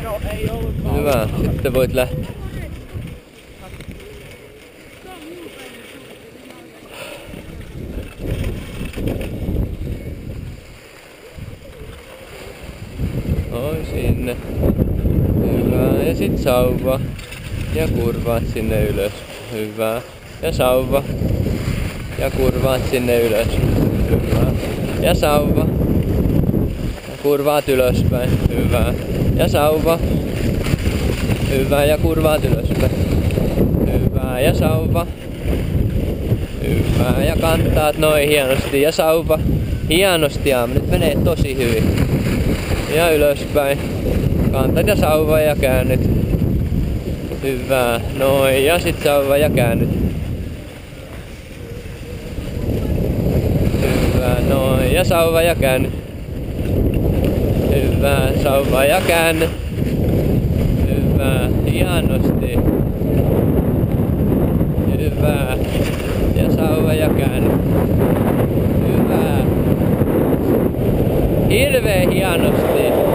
No ei ollutkaan. Hyvä, sitten voit lähteä. Oi sinne. Hyvä. Ja sit sauva. Ja kurvaat sinne ylös. Hyvä. Ja sauva. Ja kurvaat sinne ylös. Hyvä. Ja sauva. Ja kurvaat ylöspäin. Hyvä. Ja sauva. Hyvä. Ja kurvaat ylöspäin. Hyvä. Ja sauva. Hyvä. Ja kantaat noin hienosti. Ja sauva. Hienosti Aam. Nyt menee tosi hyvin. Ja ylöspäin. Kantat ja sauva ja käännyt. Hyvä. Noin. Ja sit sauva ja käännyt. Hyvä. Noin. Ja sauva ja käännyt. Hyvä. Sauva ja käännyt. Hyvä. Hienosti. Hyvä. Ja sauva ja käännyt. Hyvä. Hirveen hienosti.